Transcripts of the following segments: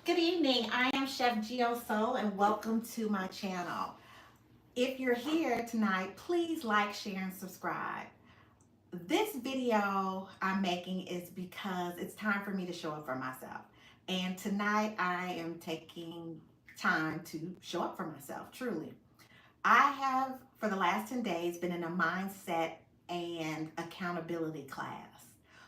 Good evening. I am Chef Geo Soul and welcome to my channel. If you're here tonight, please like, share, and subscribe. This video I'm making is because it's time for me to show up for myself. And tonight I am taking time to show up for myself, truly. I have, for the last 10 days, been in a mindset and accountability class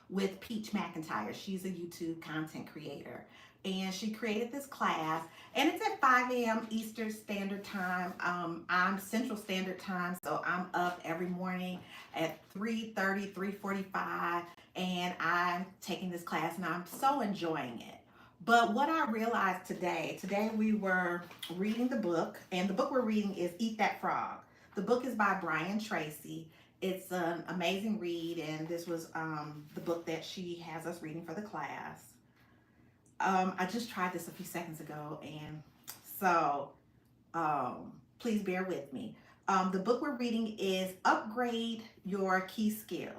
with Peach McIntyre. She's a YouTube content creator. And she created this class, and it's at 5 a.m. Eastern Standard Time. I'm Central Standard Time, so I'm up every morning at 3:30, 3:45, and I'm taking this class, and I'm so enjoying it. But what I realized today we were reading the book, and the book we're reading is Eat That Frog. The book is by Brian Tracy. It's an amazing read, and this was the book that she has us reading for the class. I just tried this a few seconds ago, and so please bear with me. The book we're reading is Upgrade Your Key Skills.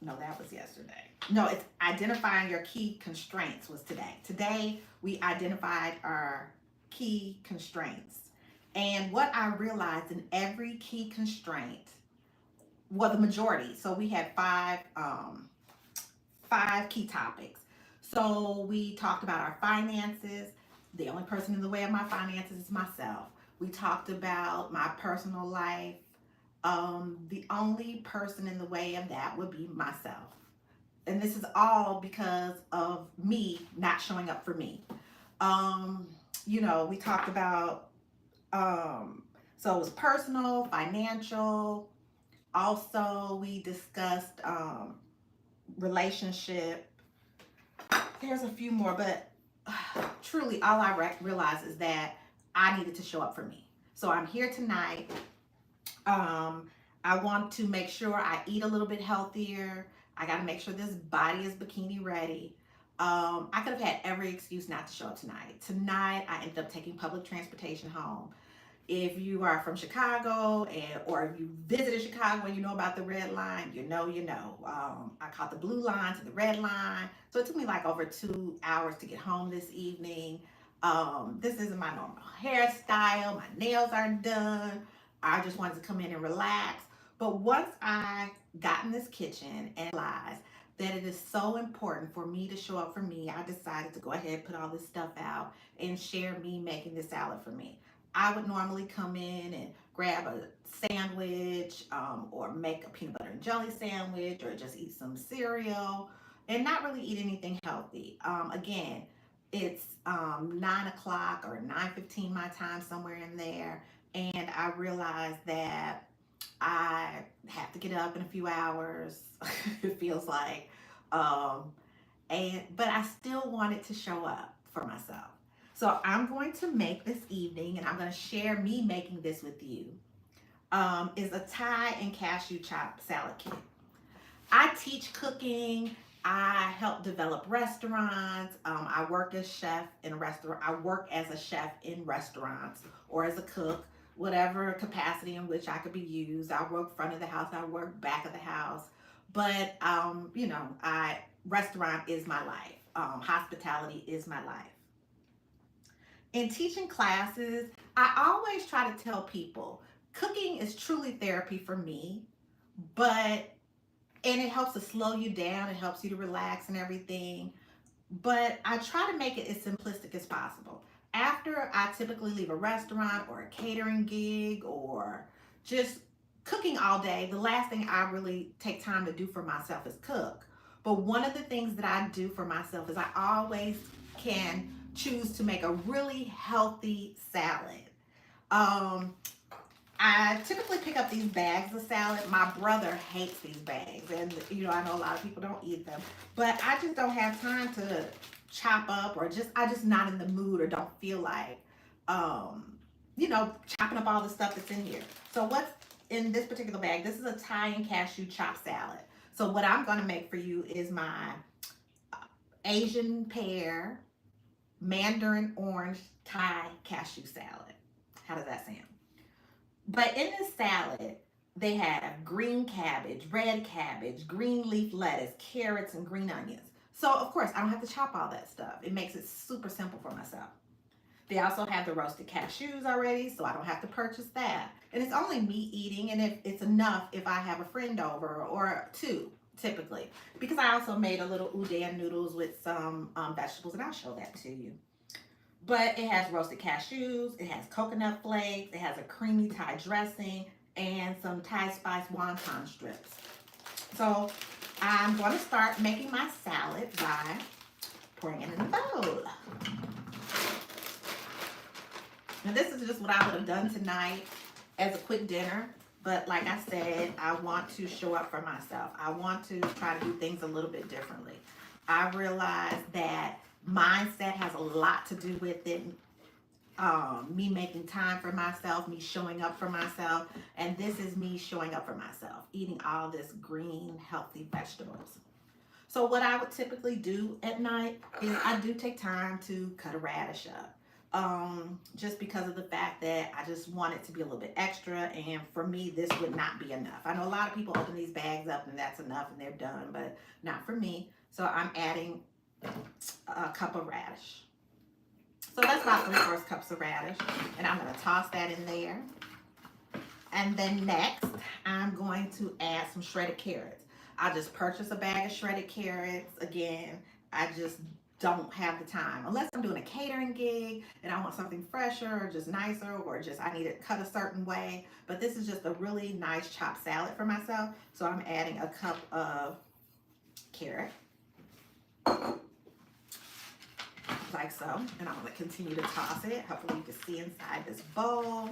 No, that was yesterday. No, it's Identifying Your Key Constraints was today. Today, we identified our key constraints. And what I realized in every key constraint, well, the majority, so we had five key topics. So we talked about our finances. The only person in the way of my finances is myself. We talked about my personal life. The only person in the way of that would be myself. And this is all because of me not showing up for me. We talked about, so it was personal, financial. Also, we discussed relationship. There's a few more, but truly all I realized is that I needed to show up for me. So I'm here tonight. I want to make sure I eat a little bit healthier. I got to make sure this body is bikini ready. I could have had every excuse not to show up tonight. Tonight, I ended up taking public transportation home. If you are from Chicago or if you visited Chicago and you know about the red line, you know. I caught the blue line to the red line. So it took me like over 2 hours to get home this evening. This isn't my normal hairstyle. My nails aren't done. I just wanted to come in and relax. But once I got in this kitchen and realized that it is so important for me to show up for me, I decided to go ahead and put all this stuff out and share me making this salad for me. I would normally come in and grab a sandwich or make a peanut butter and jelly sandwich or just eat some cereal and not really eat anything healthy. Again, it's 9 o'clock or 9:15 my time, somewhere in there. And I realized that I have to get up in a few hours, it feels like. But I still wanted to show up for myself. So I'm going to make this evening, and I'm going to share me making this with you, is a Thai and cashew chop salad kit. I teach cooking. I help develop restaurants. I work as chef in a restaurant. I work as a chef in restaurants or as a cook, whatever capacity in which I could be used. I work front of the house. I work back of the house. But restaurant is my life. Hospitality is my life. In teaching classes, I always try to tell people cooking is truly therapy for me, and it helps to slow you down, it helps you to relax and everything. But I try to make it as simplistic as possible. After I typically leave a restaurant or a catering gig or just cooking all day, the last thing I really take time to do for myself is cook. But one of the things that I do for myself is I always can choose to make a really healthy salad. I typically pick up these bags of salad. My brother hates these bags, and I know a lot of people don't eat them, but I just don't have time to chop up, or I just not in the mood or don't feel like chopping up all the stuff that's in here. So what's in this particular bag? This is a Thai and cashew chopped salad. So what I'm going to make for you is my Asian pear, mandarin orange Thai cashew salad. How does that sound? But in this salad, they have green cabbage, red cabbage, green leaf lettuce, carrots, and green onions. So of course, I don't have to chop all that stuff. It makes it super simple for myself. They also have the roasted cashews already, so I don't have to purchase that. And it's only me eating, and if it's enough if I have a friend over or two, typically. Because I also made a little udon noodles with some vegetables, and I'll show that to you. But it has roasted cashews, it has coconut flakes, it has a creamy Thai dressing, and some Thai spice wonton strips. So I'm going to start making my salad by pouring it in a bowl. Now this is just what I would have done tonight as a quick dinner. But like I said, I want to show up for myself. I want to try to do things a little bit differently. I realize that mindset has a lot to do with it. Me making time for myself, me showing up for myself. And this is me showing up for myself, eating all this green, healthy vegetables. So what I would typically do at night is I do take time to cut a radish up. Just because of the fact that I just want it to be a little bit extra, and for me this would not be enough. I know a lot of people open these bags up and that's enough and they're done, but not for me. So I'm adding a cup of radish. So that's about 3/4 cups of radish, and I'm going to toss that in there. And then next I'm going to add some shredded carrots. I just purchased a bag of shredded carrots. Again, I just don't have the time unless I'm doing a catering gig and I want something fresher or just nicer, or just I need it cut a certain way. But this is just a really nice chopped salad for myself. So I'm adding a cup of carrot, like so, and I'm going to continue to toss it. Hopefully you can see inside this bowl.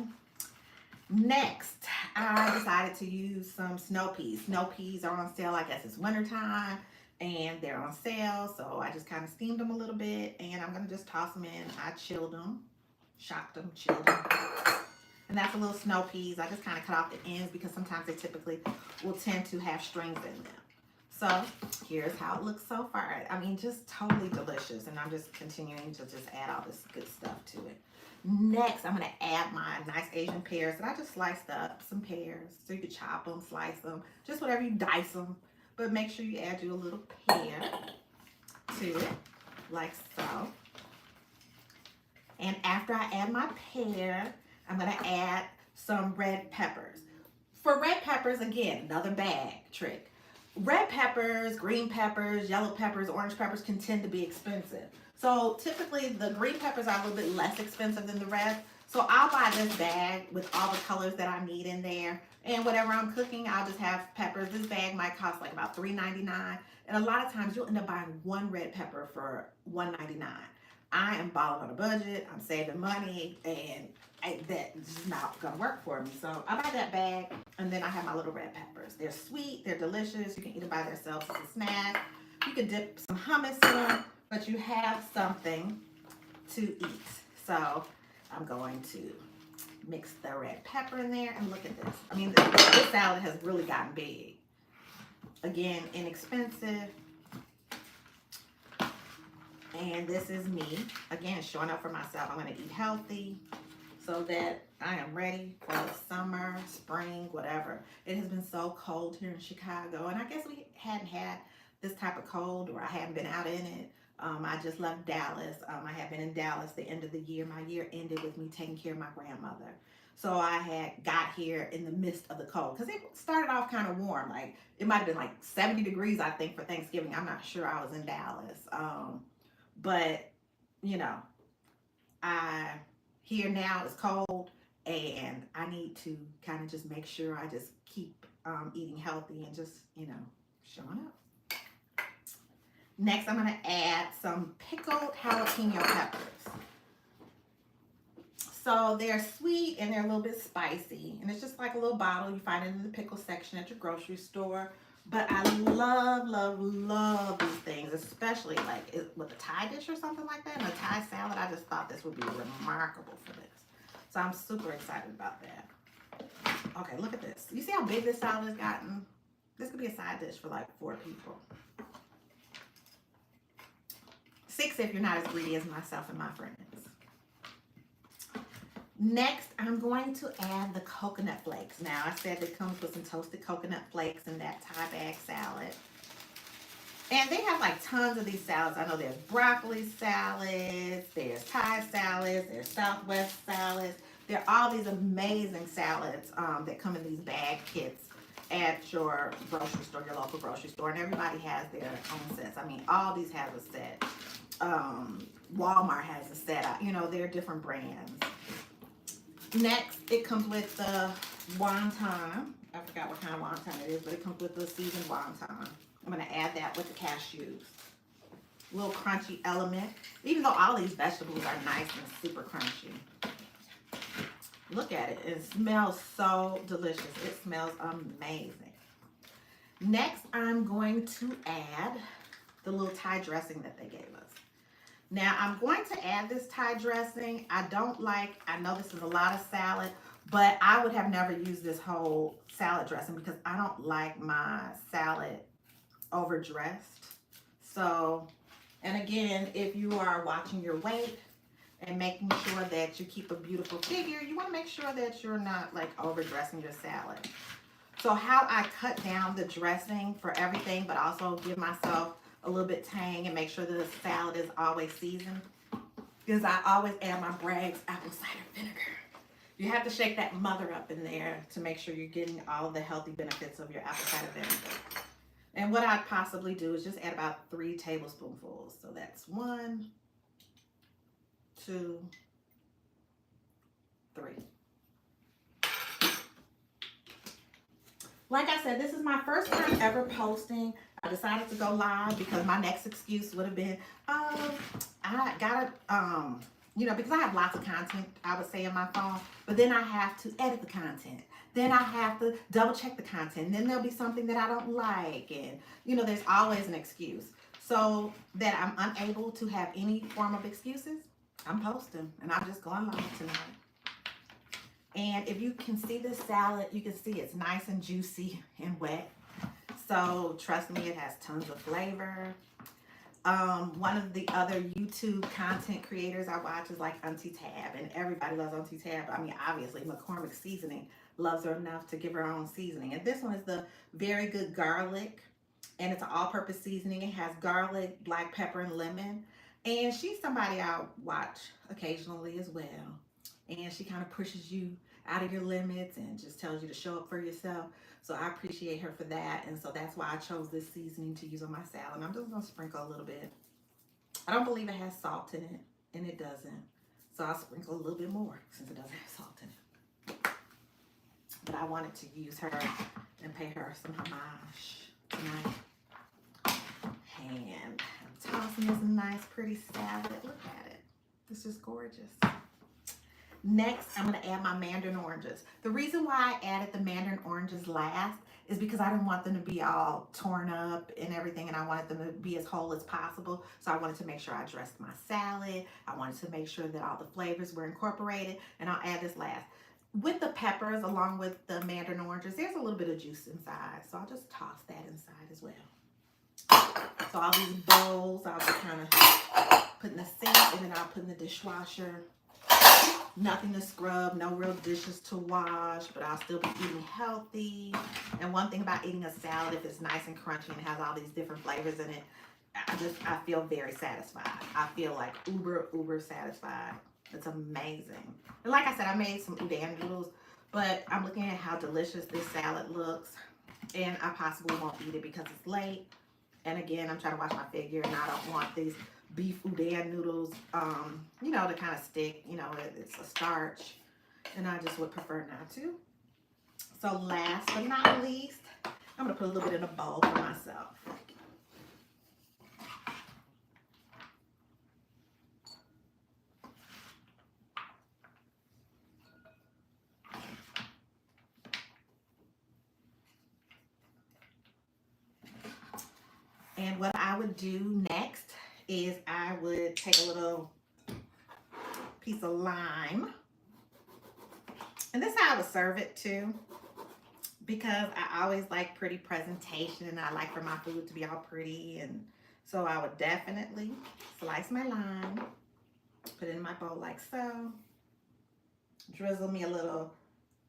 Next, I decided to use some snow peas. Snow peas are on sale. I guess it's wintertime and they're on sale. So I just kind of steamed them a little bit, and I'm going to just toss them in. I chilled them, shocked them, chilled them. And that's a little snow peas. I just kind of cut off the ends because sometimes they typically will tend to have strings in them. So here's how it looks so far. I mean, just totally delicious. And I'm just continuing to just add all this good stuff to it. Next, I'm going to add my nice Asian pears that I just sliced up. Some pears. So you can chop them, slice them, just whatever you dice them. But make sure you add you a little pear to it, like so. And after I add my pear, I'm going to add some red peppers. For red peppers, again, another bag trick. Red peppers, green peppers, yellow peppers, orange peppers can tend to be expensive. So typically the green peppers are a little bit less expensive than the red. So I'll buy this bag with all the colors that I need in there. And whatever I'm cooking, I'll just have peppers. This bag might cost like about $3.99. And a lot of times you'll end up buying one red pepper for $1.99. I am balling on a budget. I'm saving money, and that's not gonna work for me. So I buy that bag, and then I have my little red peppers. They're sweet, they're delicious. You can eat them by themselves as a snack. You can dip some hummus in them, but you have something to eat. So I'm going to mix the red pepper in there, and look at this. I mean, this salad has really gotten big. Again, inexpensive. And this is me, again, showing up for myself. I'm going to eat healthy so that I am ready for the summer, spring, whatever. It has been so cold here in Chicago, and I guess we hadn't had this type of cold, or I hadn't been out in it. I just left Dallas. I had been in Dallas the end of the year. My year ended with me taking care of my grandmother. So I had got here in the midst of the cold, because it started off kind of warm. Like, it might have been like 70 degrees, I think, for Thanksgiving. I'm not sure. I was in Dallas. But, you know, here now it's cold, and I need to kind of just make sure I just keep eating healthy and just, you know, showing up. Next, I'm going to add some pickled jalapeno peppers. So they're sweet and they're a little bit spicy, and it's just like a little bottle. You find it in the pickle section at your grocery store. But I love, love, love these things, especially like with a Thai dish or something like that, and a Thai salad. I just thought this would be remarkable for this. So I'm super excited about that. Okay, look at this. You see how big this salad has gotten? This could be a side dish for like 4 people. 6 if you're not as greedy as myself and my friends. Next, I'm going to add the coconut flakes. Now, I said it comes with some toasted coconut flakes in that Thai bag salad. And they have like tons of these salads. I know there's broccoli salads, there's Thai salads, there's Southwest salads. There are all these amazing salads that come in these bag kits at your grocery store, your local grocery store, and everybody has their own sets. I mean, all these have a set. Walmart has a set. You know, they're different brands. Next, it comes with the wonton. I forgot what kind of wonton it is, but it comes with the seasoned wonton. I'm going to add that with the cashews. A little crunchy element, even though all these vegetables are nice and super crunchy. Look at it. It smells so delicious. It smells amazing. Next, I'm going to add the little Thai dressing that they gave us. Now, I'm going to add this Thai dressing. I know this is a lot of salad, but I would have never used this whole salad dressing because I don't like my salad overdressed. So, and again, if you are watching your weight and making sure that you keep a beautiful figure, you want to make sure that you're not like overdressing your salad. So how I cut down the dressing for everything, but also give myself a little bit tang and make sure that the salad is always seasoned, is I always add my Bragg's apple cider vinegar. You have to shake that mother up in there to make sure you're getting all the healthy benefits of your apple cider vinegar. And what I'd possibly do is just add about 3 tablespoonfuls. So that's 1, 2, 3. Like I said, this is my first time ever posting. I decided to go live because my next excuse would have been, I gotta, because I have lots of content, I would say, in my phone, but then I have to edit the content. Then I have to double check the content. And then there'll be something that I don't like. And, there's always an excuse. So that I'm unable to have any form of excuses, I'm posting. And I'm just going live tonight. And if you can see this salad, you can see it's nice and juicy and wet. So trust me, it has tons of flavor. One of the other YouTube content creators I watch is like Auntie Tab, and everybody loves Auntie Tab. I mean, obviously, McCormick Seasoning loves her enough to give her own seasoning. And this one is the Very Good Garlic, and it's an all-purpose seasoning. It has garlic, black pepper, and lemon. And she's somebody I watch occasionally as well. And she kind of pushes you out of your limits and just tells you to show up for yourself. So I appreciate her for that. And so that's why I chose this seasoning to use on my salad. And I'm just going to sprinkle a little bit. I don't believe it has salt in it, and it doesn't. So I'll sprinkle a little bit more since it doesn't have salt in it. But I wanted to use her and pay her some homage tonight. And I'm tossing this nice, pretty salad. Look at it. It's just gorgeous. Next, I'm going to add my mandarin oranges. The reason why I added the mandarin oranges last is because I didn't want them to be all torn up and everything, and I wanted them to be as whole as possible. So I wanted to make sure I dressed my salad. I wanted to make sure that all the flavors were incorporated, and I'll add this last. With the peppers, along with the mandarin oranges, there's a little bit of juice inside, so I'll just toss that inside as well. So all these bowls, I'll just kind of put in the sink, and then I'll put in the dishwasher. Nothing to scrub, no real dishes to wash, but I'll still be eating healthy. And one thing about eating a salad, if it's nice and crunchy and has all these different flavors in it, I feel very satisfied. I feel like uber satisfied. It's amazing. And like I said, I made some udon noodles, but I'm looking at how delicious this salad looks, and I possibly won't eat it because it's late. And again, I'm trying to watch my figure, and I don't want these beef udon noodles, to kind of stick. It's a starch, and I just would prefer not to. So last but not least, I'm going to put a little bit in a bowl for myself. And what I would do next is I would take a little piece of lime. And this is how I would serve it too, because I always like pretty presentation, and I like for my food to be all pretty. And so I would definitely slice my lime, put it in my bowl like so, drizzle me a little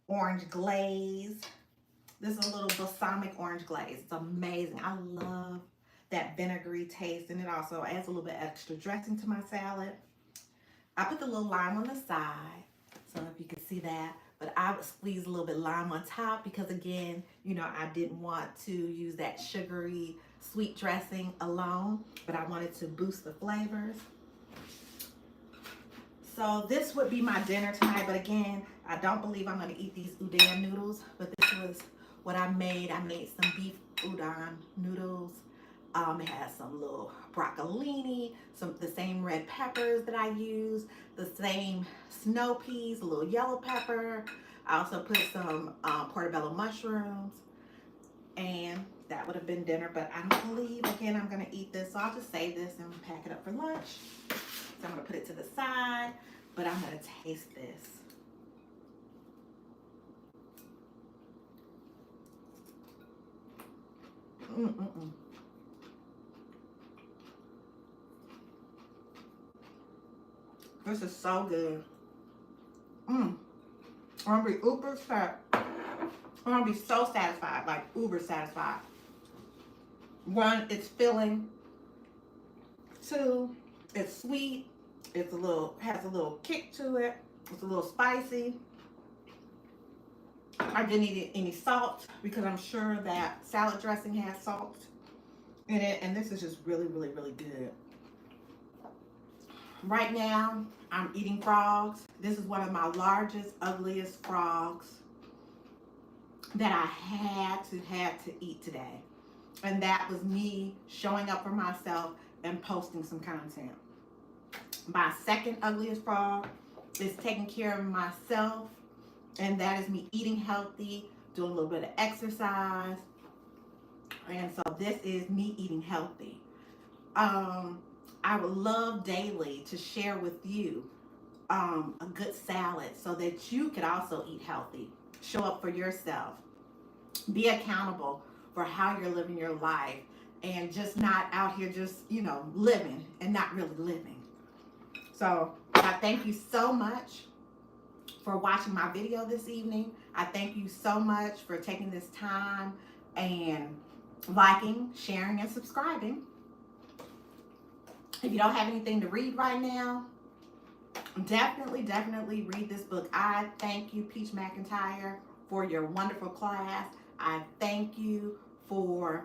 orange glaze. This is a little balsamic orange glaze. It's amazing. I love that vinegary taste, and it also adds a little bit extra dressing to my salad. I put the little lime on the side, so if you can see that, but I would squeeze a little bit lime on top because again, you know, I didn't want to use that sugary sweet dressing alone, but I wanted to boost the flavors. So this would be my dinner tonight, but again, I don't believe I'm gonna eat these udon noodles, but this was what I made. I made some beef udon noodles. It has some little broccolini, the same red peppers that I use, the same snow peas, a little yellow pepper. I also put some portobello mushrooms, and that would have been dinner, but I don't believe, again, I'm gonna eat this, so I'll just save this and pack it up for lunch. So I'm gonna put it to the side, but I'm gonna taste this. This is so good. I'm gonna be uber fat. I'm gonna be so satisfied, like uber satisfied. One, it's filling. Two, it's sweet. It's has a little kick to it. It's a little spicy. I didn't eat any salt because I'm sure that salad dressing has salt in it, and this is just really, really, really good. Right now, I'm eating frogs. This is one of my largest, ugliest frogs that I had to eat today. And that was me showing up for myself and posting some content. My second ugliest frog is taking care of myself, and that is me eating healthy, doing a little bit of exercise. And so this is me eating healthy. I would love daily to share with you a good salad so that you could also eat healthy. Show up for yourself. Be accountable for how you're living your life, and just not out here just, you know, living and not really living. So I thank you so much for watching my video this evening. I thank you so much for taking this time and liking, sharing, and subscribing. If you don't have anything to read right now, definitely read this book. I thank you, Peach McIntyre, for your wonderful class. I thank you for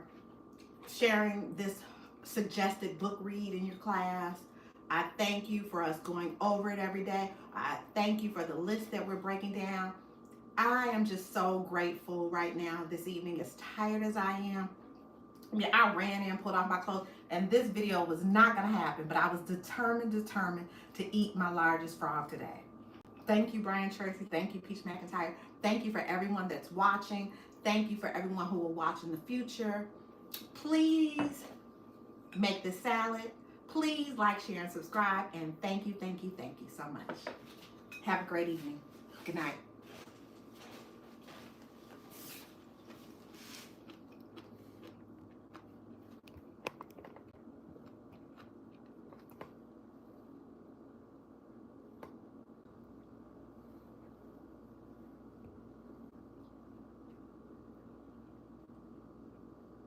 sharing this suggested book read in your class. I thank you for us going over it every day. I thank you for the list that we're breaking down. I am just so grateful right now this evening, as tired as I am. Yeah, I ran in, pulled off my clothes, and this video was not going to happen, but I was determined to eat my largest frog today. Thank you, Brian Tracy. Thank you, Peach McIntyre. Thank you for everyone that's watching. Thank you for everyone who will watch in the future. Please make this salad. Please like, share, and subscribe. And thank you so much. Have a great evening. Good night.